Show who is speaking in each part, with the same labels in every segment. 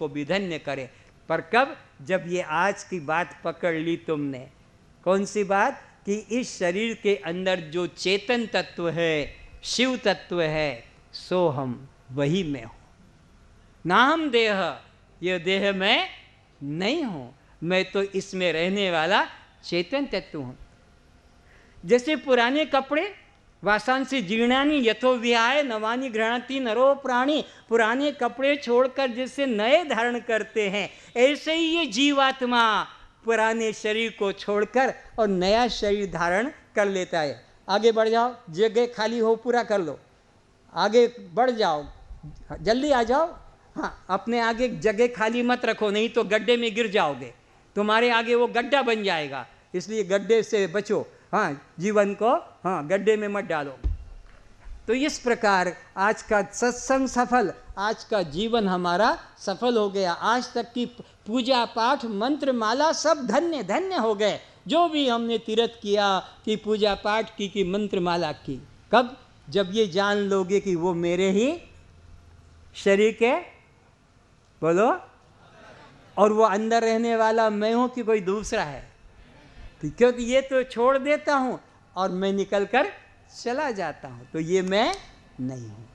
Speaker 1: को भी धन्य करे। पर कब? जब ये आज की बात पकड़ ली तुमने। कौन सी बात? कि इस शरीर के अंदर जो चेतन तत्व है, शिव तत्व है, सो हम, वही मैं हूँ। नाम देह, ये देह मैं नहीं हूँ, मैं तो इसमें रहने वाला चेतन तत्व हूँ। जैसे पुराने कपड़े, वासांसी जीर्णानि यथो विहाय नवानि गृह्णाति नरो प्राणी, पुराने कपड़े छोड़कर जैसे नए धारण करते हैं, ऐसे ही ये जीवात्मा पुराने शरीर को छोड़कर और नया शरीर धारण कर लेता है। आगे बढ़ जाओ, जगह खाली हो पूरा कर लो, आगे बढ़ जाओ, जल्दी आ जाओ। हाँ, अपने आगे जगह खाली मत रखो, नहीं तो गड्ढे में गिर जाओगे, तुम्हारे आगे वो गड्ढा बन जाएगा, इसलिए गड्ढे से बचो। हाँ, जीवन को हाँ गड्ढे में मत डालो। तो इस प्रकार आज का सत्संग सफल, आज का जीवन हमारा सफल हो गया। आज तक की पूजा पाठ मंत्र माला सब धन्य धन्य हो गए। जो भी हमने तीर्थ किया, कि पूजा पाठ की, कि मंत्र माला की, कब? जब ये जान लोगे कि वो मेरे ही शरीर के, बोलो, और वो अंदर रहने वाला मैं हूं कि कोई दूसरा है। क्योंकि ये तो छोड़ देता हूं और मैं निकल कर चला जाता हूं, तो ये मैं नहीं हूं।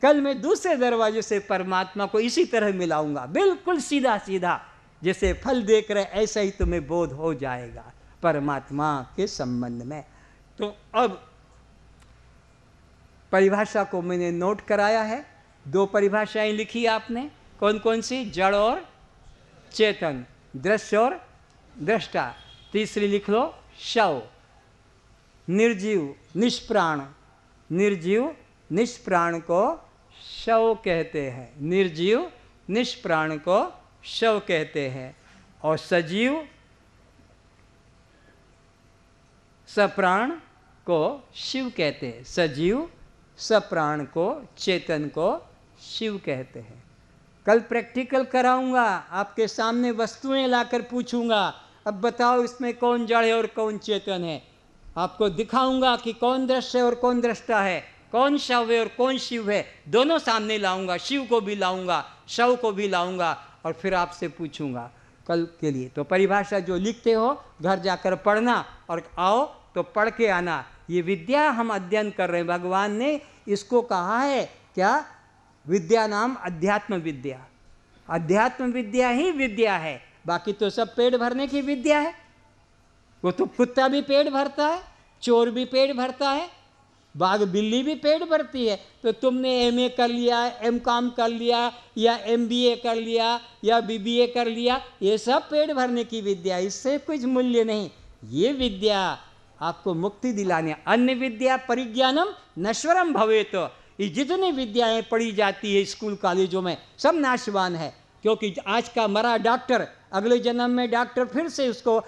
Speaker 1: कल मैं दूसरे दरवाजे से परमात्मा को इसी तरह मिलाऊंगा, बिल्कुल सीधा सीधा, जैसे फल देख रहे ऐसा ही तुम्हें बोध हो जाएगा परमात्मा के संबंध में। तो अब परिभाषा को मैंने नोट कराया है। 2 परिभाषाएं लिखी आपने, कौन कौन सी? जड़ और चेतन, दृश्य और दृष्टा। तीसरी लिख लो, शव, निर्जीव निष्प्राण। निर्जीव निष्प्राण को शव कहते हैं, निर्जीव निष्प्राण को शव कहते हैं, और सजीव सप्राण को शिव कहते हैं। सजीव सप्राण को, चेतन को शिव कहते हैं। कल प्रैक्टिकल कराऊंगा, आपके सामने वस्तुएं लाकर पूछूंगा, अब बताओ इसमें कौन जड़ है और कौन चेतन है। आपको दिखाऊंगा कि कौन दृश्य है और कौन दृष्टा है, कौन शव है और कौन शिव है। दोनों सामने लाऊंगा, शिव को भी लाऊंगा, शव को भी लाऊंगा, और फिर आपसे पूछूंगा कल के लिए। तो परिभाषा जो लिखते हो घर जाकर पढ़ना, और आओ तो पढ़ के आना। ये विद्या हम अध्ययन कर रहे हैं, भगवान ने इसको कहा है क्या? विद्या नाम अध्यात्म विद्या। अध्यात्म विद्या ही विद्या है, बाकी तो सब पेट भरने की विद्या है। वो तो कुत्ता भी पेट भरता है, चोर भी पेट भरता है, बाघ बिल्ली भी पेट भरती है। तो तुमने MA कर लिया, MCOM कर लिया, या MBA कर लिया, या BBA कर लिया, ये सब पेट भरने की विद्या, इससे कुछ मूल्य नहीं। ये विद्या आपको मुक्ति दिलाने। अन्य विद्या परिज्ञानम नश्वरम भवेत। ये जितनी विद्याएं पढ़ी जाती है स्कूल कॉलेजों में, सब नाशवान है। क्योंकि आज का मरा डॉक्टर, अगले जन्म में डॉक्टर फिर से उसको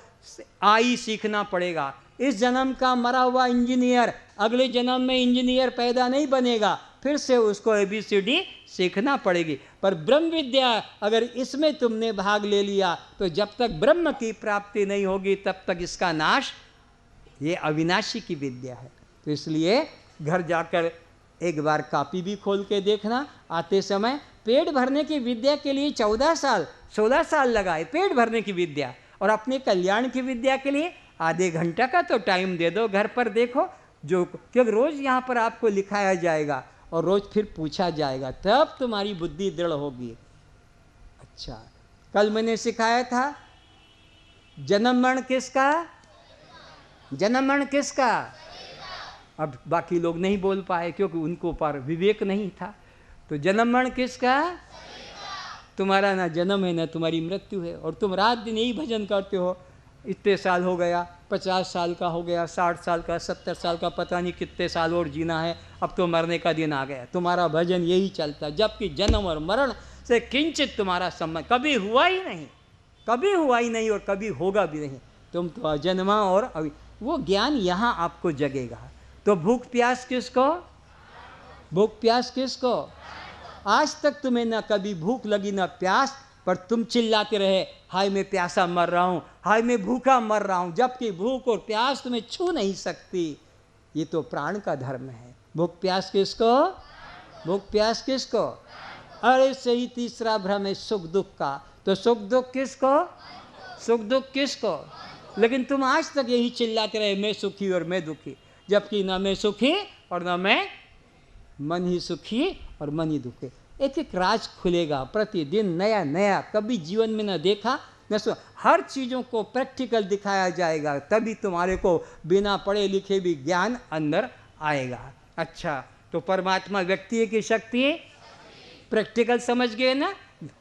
Speaker 1: आई सीखना पड़ेगा। इस जन्म का मरा हुआ इंजीनियर, अगले जन्म में इंजीनियर पैदा नहीं बनेगा, फिर से उसको ABCD सीखना पड़ेगी। पर ब्रह्म विद्या अगर इसमें तुमने भाग ले लिया, तो जब तक ब्रह्म की प्राप्ति नहीं होगी तब तक इसका नाश, ये अविनाशी की विद्या है। तो इसलिए घर जाकर एक बार कॉपी भी खोल के देखना। आते समय पेट भरने की विद्या के लिए 14 साल 16 साल लगाए, पेट भरने की विद्या, और अपने कल्याण की विद्या के लिए आधे घंटा का तो टाइम दे दो। घर पर देखो, जो क्योंकि रोज़ यहाँ पर आपको लिखाया जाएगा और रोज़ फिर पूछा जाएगा, तब तुम्हारी बुद्धि दृढ़ होगी। अच्छा, कल मैंने सिखाया था जन्म मरण किसका? जन्म मरण किसका? अब बाकी लोग नहीं बोल पाए क्योंकि उनको पर विवेक नहीं था। तो जन्म मरण किसका? तुम्हारा ना जन्म है ना तुम्हारी मृत्यु है, और तुम रात दिन यही भजन करते हो। इतने साल हो गया, 50 साल का हो गया, 60 साल का, 70 साल का, पता नहीं कितने साल और जीना है, अब तो मरने का दिन आ गया। तुम्हारा भजन यही चलता, जबकि जन्म और मरण से किंचित तुम्हारा संबंध कभी हुआ ही नहीं, कभी हुआ ही नहीं, और कभी होगा भी नहीं। तुम तो अजन्मा और अभी, वो ज्ञान यहाँ आपको जगेगा। तो भूख प्यास किसको? भूख प्यास किसको? आज तक तुम्हें ना कभी भूख लगी ना प्यास, पर तुम चिल्लाते रहे, हाय मैं प्यासा मर रहा हूँ, हाय मैं भूखा मर रहा हूँ, जबकि भूख और प्यास तुम्हें छू नहीं सकती। ये तो प्राण का धर्म है। भूख प्यास किसको? भूख प्यास किसको? अरे सही तीसरा भ्रम है सुख दुख का। तो सुख दुख किसको? सुख दुख किसको? लेकिन तुम आज तक यही चिल्लाते रहे मैं सुखी और मैं दुखी, जबकि न मैं सुखी और न मैं, मन ही सुखी और मन ही दुखी। एक एक राज खुलेगा प्रतिदिन नया नया, कभी जीवन में न देखा न सुना। हर चीज़ों को प्रैक्टिकल दिखाया जाएगा, तभी तुम्हारे को बिना पढ़े लिखे भी ज्ञान अंदर आएगा। अच्छा, तो परमात्मा व्यक्ति की शक्ति प्रैक्टिकल समझ गए ना?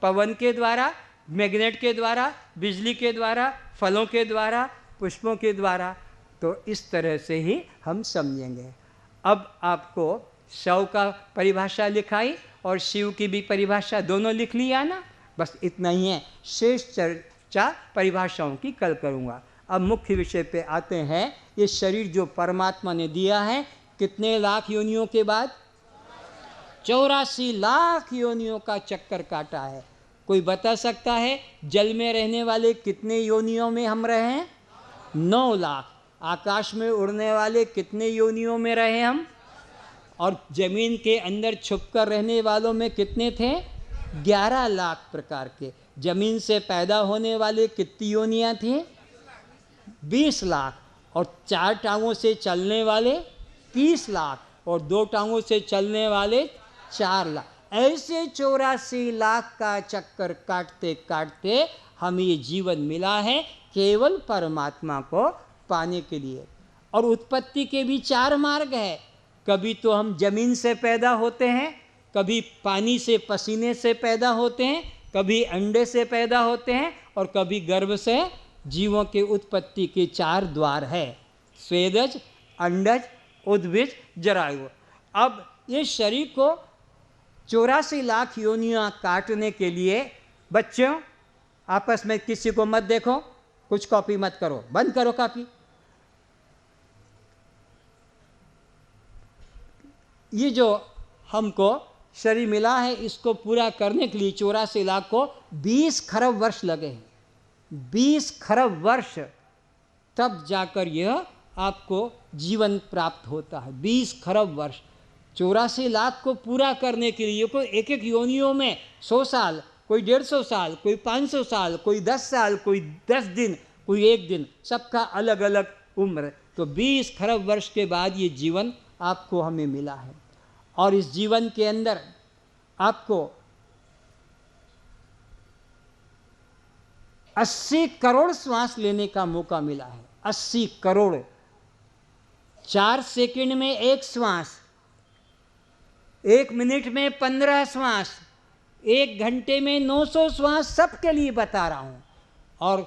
Speaker 1: पवन के द्वारा, मैग्नेट के द्वारा, बिजली के द्वारा, फलों के द्वारा, पुष्पों के द्वारा। तो इस तरह से ही हम समझेंगे। अब आपको शव का परिभाषा लिखाई और शिव की भी परिभाषा दोनों लिख लिया ना? बस इतना ही है। शेष चर्चा परिभाषाओं की कल करूँगा। अब मुख्य विषय पे आते हैं। ये शरीर जो परमात्मा ने दिया है, कितने लाख योनियों के बाद? 84 लाख योनियों का चक्कर काटा है। कोई बता सकता है जल में रहने वाले कितने योनियों में हम रहे हैं? 9 लाख। आकाश में उड़ने वाले कितने योनियों में रहे हम? और जमीन के अंदर छुपकर रहने वालों में कितने थे? 11 लाख प्रकार के। जमीन से पैदा होने वाले कितनी योनियां थी? 20 लाख। और 4 टांगों से चलने वाले 30 लाख और 2 टांगों से चलने वाले 4 लाख। ऐसे 84 लाख का चक्कर काटते काटते हमें ये जीवन मिला है केवल परमात्मा को पाने के लिए। और उत्पत्ति के भी 4 मार्ग है। कभी तो हम जमीन से पैदा होते हैं, कभी पानी से पसीने से पैदा होते हैं, कभी अंडे से पैदा होते हैं और कभी गर्भ से। जीवों के उत्पत्ति के 4 द्वार है, स्वेदज, अंडज, उद्भिज, जरायु। अब ये शरीर को 84 लाख योनियां काटने के लिए, बच्चों आपस में किसी को मत देखो, कुछ कॉपी मत करो, बंद करो कॉपी। ये जो हमको शरीर मिला है, इसको पूरा करने के लिए 84 लाख को 20 खरब वर्ष लगे हैं। 20 खरब वर्ष, तब जाकर यह आपको जीवन प्राप्त होता है। 20 खरब वर्ष 84 लाख को पूरा करने के लिए कोई एक एक योनियों में 100 साल, कोई 150 साल, कोई 500 साल, कोई 10 साल, कोई 10 दिन, कोई 1 दिन, सबका अलग अलग उम्र। तो 20 खरब वर्ष के बाद ये जीवन आपको हमें मिला है। और इस जीवन के अंदर आपको 80 करोड़ श्वास लेने का मौका मिला है। 80 करोड़। 4 सेकंड में 1 श्वास, 1 मिनट में 15 श्वास, 1 घंटे में 900 श्वास, सबके लिए बता रहा हूँ। और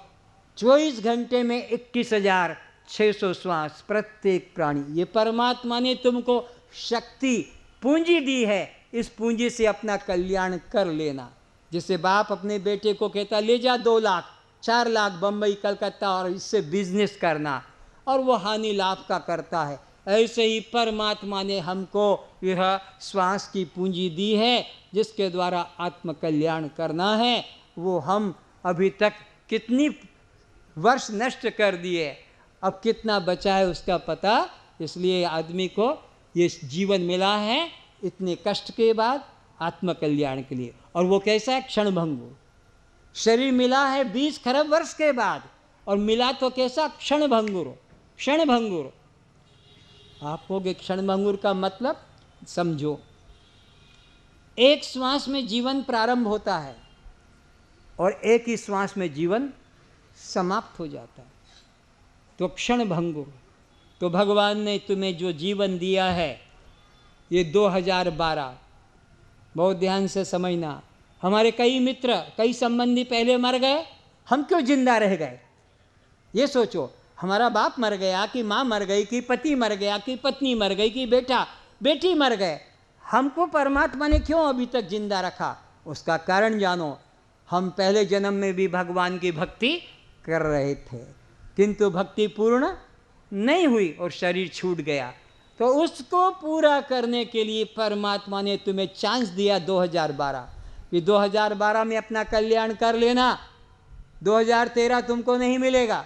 Speaker 1: 24 घंटे में 21,600 श्वास प्रत्येक प्राणी। ये परमात्मा ने तुमको शक्ति, पूंजी दी है। इस पूंजी से अपना कल्याण कर लेना। जैसे बाप अपने बेटे को कहता ले जा 2 लाख 4 लाख बम्बई कलकत्ता और इससे बिजनेस करना, और वो हानि लाभ का करता है। ऐसे ही परमात्मा ने हमको यह श्वास की पूंजी दी है जिसके द्वारा आत्म कल्याण करना है। वो हम अभी तक कितनी वर्ष नष्ट कर दिए, अब कितना बचा है उसका पता। इसलिए आदमी को ये जीवन मिला है इतने कष्ट के बाद आत्म कल्याण के लिए। और वो कैसा है? क्षणभंगुर। शरीर मिला है 20 खरब वर्ष के बाद, और मिला तो कैसा? क्षणभंगुर। क्षणभंगुर। आप कहोगे क्षणभंगुर का मतलब समझो। एक श्वास में जीवन प्रारंभ होता है और एक ही श्वास में जीवन समाप्त हो जाता है, तो क्षणभंगुर। तो भगवान ने तुम्हें जो जीवन दिया है ये 2012, बहुत ध्यान से समझना। हमारे कई मित्र, कई संबंधी पहले मर गए, हम क्यों जिंदा रह गए? ये सोचो। हमारा बाप मर गया कि माँ मर गई कि पति मर गया कि पत्नी मर गई कि बेटा बेटी मर गए, हमको परमात्मा ने क्यों अभी तक जिंदा रखा? उसका कारण जानो। हम पहले जन्म में भी भगवान की भक्ति कर रहे थे, किंतु भक्ति पूर्ण नहीं हुई और शरीर छूट गया। तो उसको पूरा करने के लिए परमात्मा ने तुम्हें चांस दिया 2012 कि 2012 में अपना कल्याण कर लेना। 2013 तुमको नहीं मिलेगा।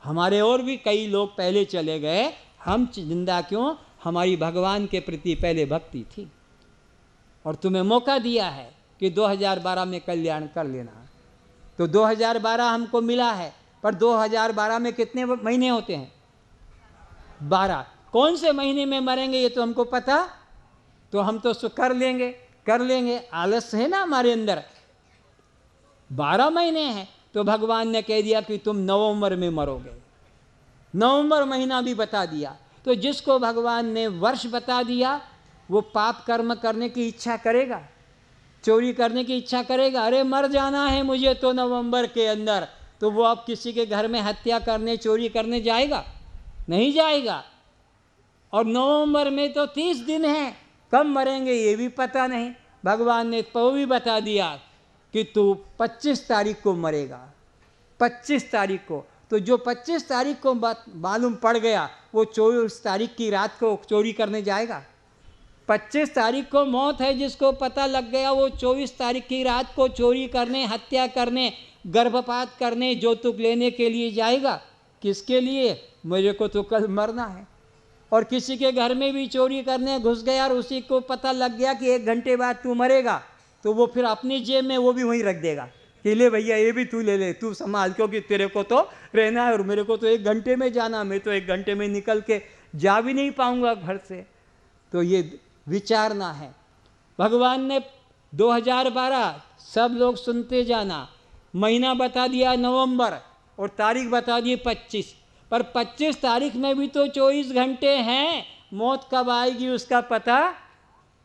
Speaker 1: हमारे और भी कई लोग पहले चले गए, हम जिंदा क्यों? हमारी भगवान के प्रति पहले भक्ति थी। और तुम्हें मौका दिया है कि 2012 में कल्याण कर लेना। तो 2012 हमको मिला है, पर 2012 में कितने महीने होते हैं? 12। कौन से महीने में मरेंगे ये तो हमको पता, तो हम तो कर लेंगे। आलस है ना हमारे अंदर। 12 महीने हैं तो भगवान ने कह दिया कि तुम नवंबर में मरोगे। नवंबर महीना भी बता दिया। तो जिसको भगवान ने वर्ष बता दिया वो पाप कर्म करने की इच्छा करेगा, चोरी करने की इच्छा करेगा? अरे मर जाना है मुझे तो नवंबर के अंदर, तो वो अब किसी के घर में हत्या करने, चोरी करने जाएगा? नहीं जाएगा। और नवंबर में तो 30 दिन हैं, कब मरेंगे ये भी पता नहीं। भगवान ने तो भी बता दिया कि तू 25 तारीख को मरेगा, 25 तारीख को। तो जो 25 तारीख को मालूम पड़ गया वो 24 तारीख की रात को चोरी करने जाएगा? 25 तारीख को मौत है, जिसको पता लग गया वो 24 तारीख की रात को चोरी करने, हत्या करने, गर्भपात करने, जौतुक लेने के लिए जाएगा। किसके लिए? मुझे को तो कल मरना है। और किसी के घर में भी चोरी करने घुस गया और उसी को पता लग गया कि 1 घंटे बाद तू मरेगा, तो वो फिर अपनी जेब में वो भी वहीं रख देगा कि ले भैया ये भी तू ले ले, तू संभाल, क्योंकि तेरे को तो रहना है और मेरे को तो 1 घंटे में जाना, मैं तो 1 घंटे में निकल के जा भी नहीं पाऊंगा घर से। तो ये विचारना है। भगवान ने 2012, सब लोग सुनते जाना, महीना बता दिया नवंबर और तारीख बता दी 25, पर 25 तारीख में भी तो 24 घंटे हैं, मौत कब आएगी उसका पता।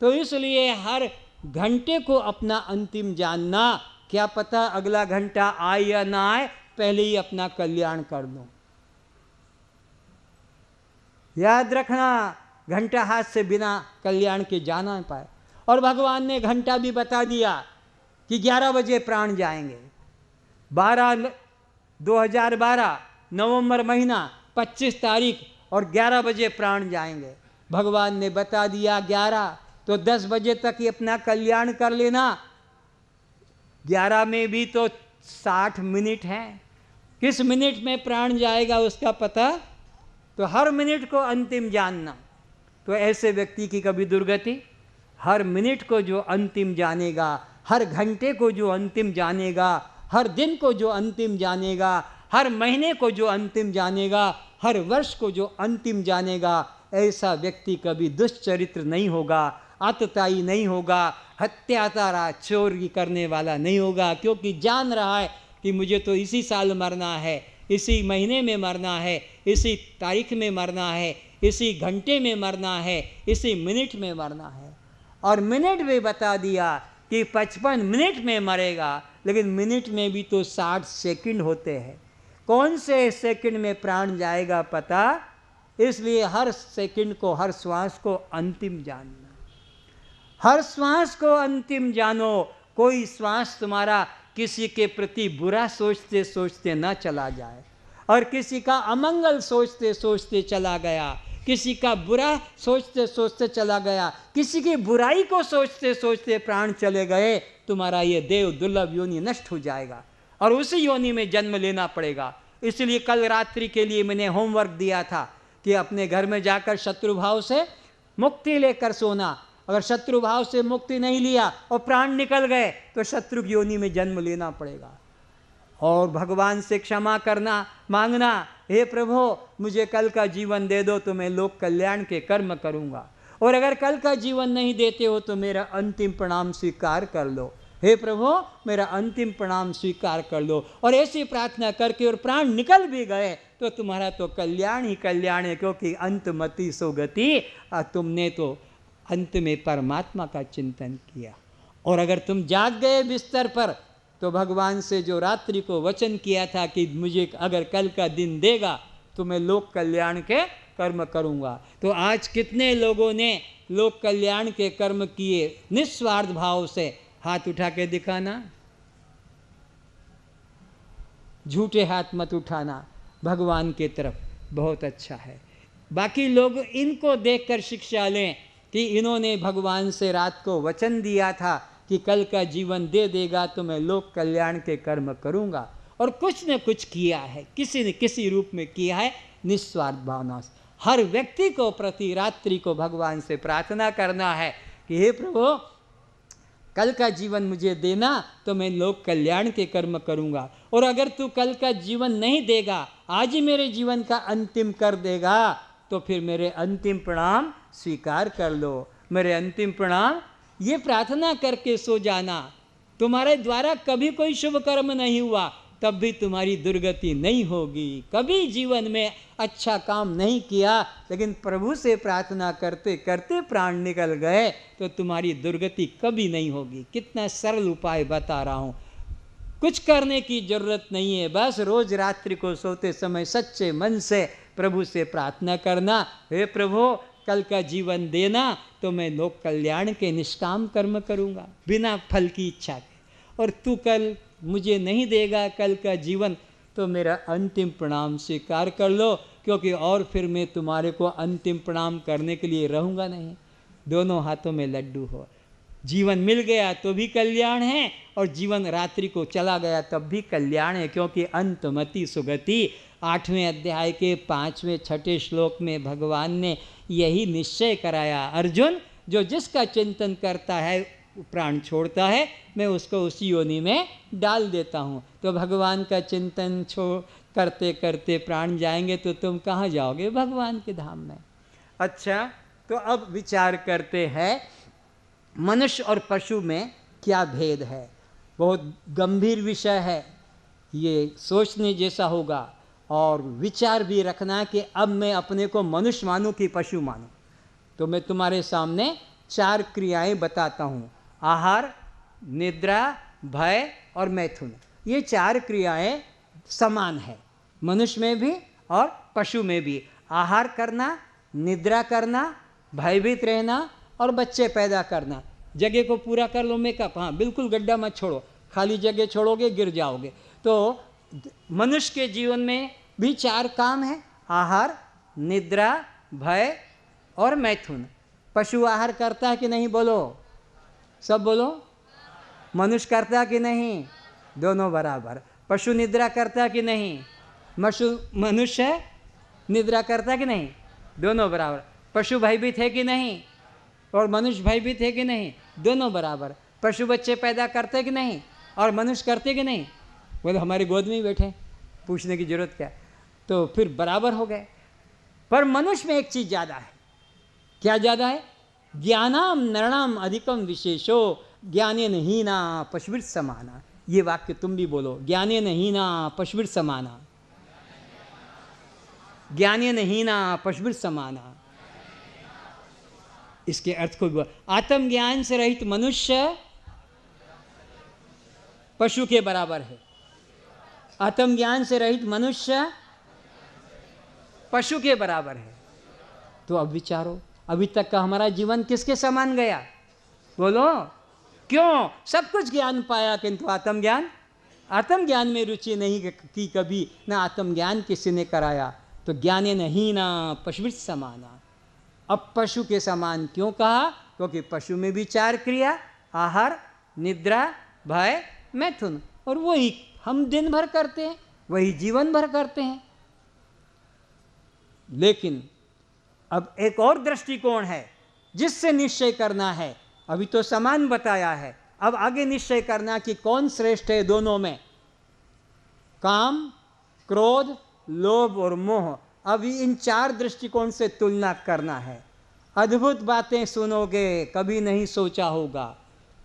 Speaker 1: तो इसलिए हर घंटे को अपना अंतिम जानना, क्या पता अगला घंटा आए या ना आए, पहले ही अपना कल्याण कर दो। याद रखना, घंटा हाथ से बिना कल्याण के जाना नहीं पाए। और भगवान ने घंटा भी बता दिया कि 11 बजे प्राण जाएंगे। 2012 नवंबर महीना 25 तारीख और 11 बजे प्राण जाएंगे। भगवान ने बता दिया 11, तो 10 बजे तक ही अपना कल्याण कर लेना। 11 में भी तो 60 मिनट हैं, किस मिनट में प्राण जाएगा उसका पता। तो हर मिनट को अंतिम जानना। तो ऐसे व्यक्ति की कभी दुर्गति। हर मिनट को जो अंतिम जानेगा, हर घंटे को जो अंतिम जानेगा, हर दिन को जो अंतिम जानेगा, हर महीने को जो अंतिम जानेगा, हर वर्ष को जो अंतिम जानेगा, ऐसा व्यक्ति कभी दुष्चरित्र नहीं होगा, आतताई नहीं होगा, हत्यारा चोरी करने वाला नहीं होगा, क्योंकि जान रहा है कि मुझे तो इसी साल मरना है, इसी महीने में मरना है, इसी तारीख में मरना है, इसी घंटे में मरना है, इसी मिनट में मरना है। और मिनट भी बता दिया कि 55 मिनट में मरेगा, लेकिन मिनट में भी तो 60 सेकंड होते हैं। कौन से सेकंड में प्राण जाएगा पता। इसलिए हर सेकंड को, हर श्वास को अंतिम जानना। हर श्वास को अंतिम जानो। कोई श्वास तुम्हारा किसी के प्रति बुरा सोचते सोचते न चला जाए, और किसी का अमंगल सोचते सोचते चला गया, किसी का बुरा सोचते सोचते चला गया, किसी की बुराई को सोचते सोचते प्राण चले गए, तुम्हारा ये देव दुर्लभ योनि नष्ट हो जाएगा और उसी योनि में जन्म लेना पड़ेगा। इसलिए कल रात्रि के लिए मैंने होमवर्क दिया था कि अपने घर में जाकर शत्रुभाव से मुक्ति लेकर सोना। अगर शत्रुभाव से मुक्ति नहीं लिया और प्राण निकल गए तो शत्रु की योनि में जन्म लेना पड़ेगा। और भगवान से क्षमा करना, मांगना, हे प्रभु मुझे कल का जीवन दे दो तो मैं लोक कल्याण के कर्म करूँगा, और अगर कल का जीवन नहीं देते हो तो मेरा अंतिम प्रणाम स्वीकार कर लो। हे प्रभु मेरा अंतिम प्रणाम स्वीकार कर लो। और ऐसी प्रार्थना करके और प्राण निकल भी गए तो तुम्हारा तो कल्याण ही कल्याण है, क्योंकि अंतमति सो गति, तुमने तो अंत में परमात्मा का चिंतन किया। और अगर तुम जाग गए बिस्तर पर तो भगवान से जो रात्रि को वचन किया था कि मुझे अगर कल का दिन देगा तो मैं लोक कल्याण के कर्म करूँगा, तो आज कितने लोगों ने लोक कल्याण के कर्म किए निस्वार्थ भाव से? हाथ उठा के दिखाना, झूठे हाथ मत उठाना भगवान के तरफ, बहुत अच्छा है। बाकी लोग इनको देखकर शिक्षा लें कि इन्होंने भगवान से रात को वचन दिया था कि कल का जीवन दे देगा तो मैं लोक कल्याण के कर्म करूँगा, और कुछ न कुछ किया है, किसी न किसी रूप में किया है निस्वार्थ भावना से। हर व्यक्ति को प्रति रात्रि को भगवान से प्रार्थना करना है कि हे प्रभु कल का जीवन मुझे देना तो मैं लोक कल्याण के कर्म करूँगा, और अगर तू कल का जीवन नहीं देगा, आज ही मेरे जीवन का अंतिम कर देगा, तो फिर मेरे अंतिम प्रणाम स्वीकार कर लो। मेरे अंतिम प्रणाम, ये प्रार्थना करके सो जाना, तुम्हारे द्वारा कभी कोई शुभ कर्म नहीं हुआ तब भी तुम्हारी दुर्गति नहीं होगी। कभी जीवन में अच्छा काम नहीं किया लेकिन प्रभु से प्रार्थना करते करते प्राण निकल गए तो तुम्हारी दुर्गति कभी नहीं होगी। कितना सरल उपाय बता रहा हूँ, कुछ करने की जरूरत नहीं है, बस रोज रात्रि को सोते समय सच्चे मन से प्रभु से प्रार्थना करना, हे प्रभु कल का जीवन देना तो मैं लोक कल्याण के निष्काम कर्म करूँगा बिना फल की इच्छा के, और तू कल मुझे नहीं देगा कल का जीवन तो मेरा अंतिम प्रणाम स्वीकार कर लो, क्योंकि और फिर मैं तुम्हारे को अंतिम प्रणाम करने के लिए रहूँगा नहीं। दोनों हाथों में लड्डू हो, जीवन मिल गया तो भी कल्याण है और जीवन रात्रि को चला गया तब भी कल्याण है, क्योंकि अंतमति सुगति 8वें अध्याय के 5वें 6ठे श्लोक में भगवान ने यही निश्चय कराया। अर्जुन, जो जिसका चिंतन करता है प्राण छोड़ता है, मैं उसको उसी योनि में डाल देता हूँ। तो भगवान का चिंतन करते करते प्राण जाएंगे तो तुम कहाँ जाओगे? भगवान के धाम में। अच्छा, तो अब विचार करते हैं मनुष्य और पशु में क्या भेद है। बहुत गंभीर विषय है, ये सोचने जैसा होगा और विचार भी रखना कि अब मैं अपने को मनुष्य मानूं कि पशु मानूं। तो मैं तुम्हारे सामने 4 क्रियाएं बताता हूँ, आहार, निद्रा, भय और मैथुन। ये 4 क्रियाएं समान है मनुष्य में भी और पशु में भी। आहार करना, निद्रा करना, भयभीत रहना और बच्चे पैदा करना। जगह को पूरा कर लो मेकअप, हाँ बिल्कुल गड्ढा मत छोड़ो, खाली जगह छोड़ोगे गिर जाओगे। तो मनुष्य के जीवन में भी 4 काम है, आहार, निद्रा, भय और मैथुन। पशु आहार करता है कि नहीं? बोलो, सब बोलो। मनुष्य करता है कि नहीं? दोनों बराबर। पशु निद्रा करता है कि नहीं? मनुष्य निद्रा करता है कि नहीं? दोनों बराबर। पशु भयभीत है कि नहीं? और मनुष्य भयभीत है कि नहीं? दोनों बराबर। पशु बच्चे पैदा करते कि नहीं? और मनुष्य करते कि नहीं? बोले हमारी गोद में ही बैठे, पूछने की जरूरत क्या? तो फिर बराबर हो गए। पर मनुष्य में एक चीज ज़्यादा है। क्या ज़्यादा है? ज्ञानाम नरणाम अधिकम विशेषो ज्ञानेन हीना पशुभिर समाना। ये वाक्य तुम भी बोलो, ज्ञानेन हीना पशुभिर समाना, ज्ञानेन हीना पशुभिर समाना। इसके अर्थ को भी, आत्मज्ञान से रहित मनुष्य पशु के बराबर है, आत्मज्ञान से रहित मनुष्य पशु के बराबर है। तो अब विचारो, अभी तक का हमारा जीवन किसके समान गया? बोलो, क्यों? सब कुछ ज्ञान पाया किंतु आत्मज्ञान में रुचि नहीं की कभी, ना आत्मज्ञान किसी ने कराया। तो ज्ञाने नहीं ना पशुभिर समाना। अब पशु के समान क्यों कहा? क्योंकि पशु में भी 4 क्रिया, आहार, निद्रा, भय, मैथुन, और वही हम दिन भर करते हैं, वही जीवन भर करते हैं। लेकिन अब एक और दृष्टिकोण है जिससे निश्चय करना है। अभी तो समान बताया है, अब आगे निश्चय करना कि कौन श्रेष्ठ है दोनों में। काम, क्रोध, लोभ और मोह। अभी इन 4 दृष्टिकोण से तुलना करना है। अद्भुत बातें सुनोगे, कभी नहीं सोचा होगा।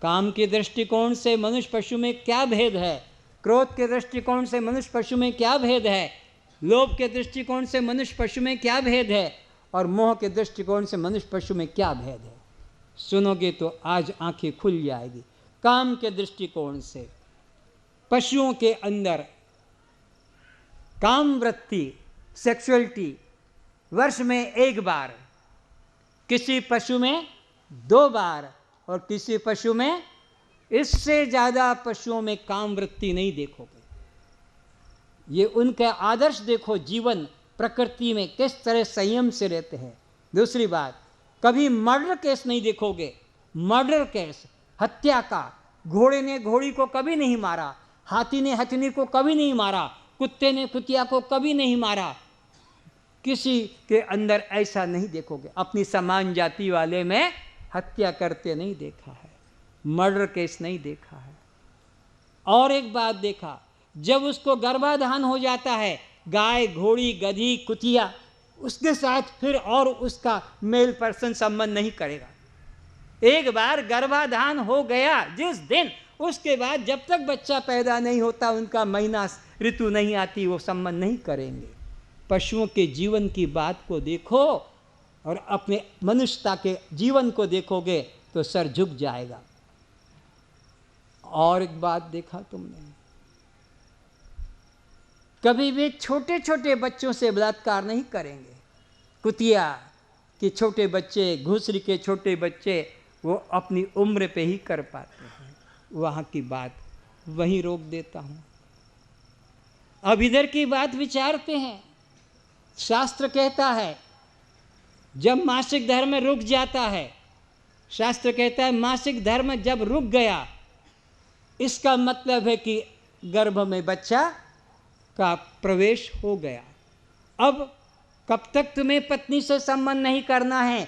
Speaker 1: काम के दृष्टिकोण से मनुष्य पशु में क्या भेद है, क्रोध के दृष्टिकोण से मनुष्य पशु में क्या भेद है, लोभ के दृष्टिकोण से मनुष्य पशु में क्या भेद है, और मोह के दृष्टिकोण से मनुष्य पशु में क्या भेद है। सुनोगे तो आज आंखें खुल जाएगी। काम के दृष्टिकोण से पशुओं के अंदर काम वृत्ति, सेक्सुअलिटी वर्ष में 1 बार, किसी पशु में 2 बार और किसी पशु में इससे ज़्यादा पशुओं में काम वृत्ति नहीं देखोगे। ये उनका आदर्श देखो, जीवन प्रकृति में किस तरह संयम से रहते हैं। दूसरी बात, कभी मर्डर केस नहीं देखोगे। मर्डर केस, हत्या का, घोड़े ने घोड़ी को कभी नहीं मारा, हाथी ने हथनी को कभी नहीं मारा, कुत्ते ने कुतिया को कभी नहीं मारा। किसी के अंदर ऐसा नहीं देखोगे। अपनी समान जाति वाले में हत्या करते नहीं देखा है। मर्डर केस नहीं देखा है। और एक बात देखा, जब उसको गर्भाधान हो जाता है, गाय, घोड़ी, गधी, कुतिया, उसके साथ फिर और उसका मेल पर्सन संबंध नहीं करेगा। एक बार गर्भाधान हो गया जिस दिन, उसके बाद जब तक बच्चा पैदा नहीं होता, उनका महीना ऋतु नहीं आती, वो संबंध नहीं करेंगे। पशुओं के जीवन की बात को देखो और अपने मनुष्यता के जीवन को देखोगे तो सर झुक जाएगा। और एक बात देखा तुमने, कभी भी छोटे छोटे बच्चों से बलात्कार नहीं करेंगे। कुतिया के छोटे बच्चे, घुसरी के छोटे बच्चे, वो अपनी उम्र पे ही कर पाते हैं। वहाँ की बात वहीं रोक देता हूँ। अब इधर की बात विचारते हैं। शास्त्र कहता है जब मासिक धर्म रुक जाता है, शास्त्र कहता है मासिक धर्म जब रुक गया, इसका मतलब है कि गर्भ में बच्चा का प्रवेश हो गया। अब कब तक तुम्हें पत्नी से संबंध नहीं करना है,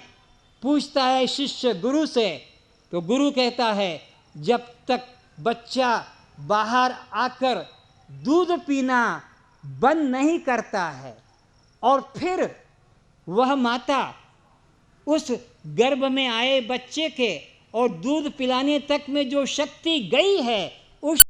Speaker 1: पूछता है शिष्य गुरु से। तो गुरु कहता है जब तक बच्चा बाहर आकर दूध पीना बंद नहीं करता है और फिर वह माता उस गर्भ में आए बच्चे के और दूध पिलाने तक में जो शक्ति गई है, उस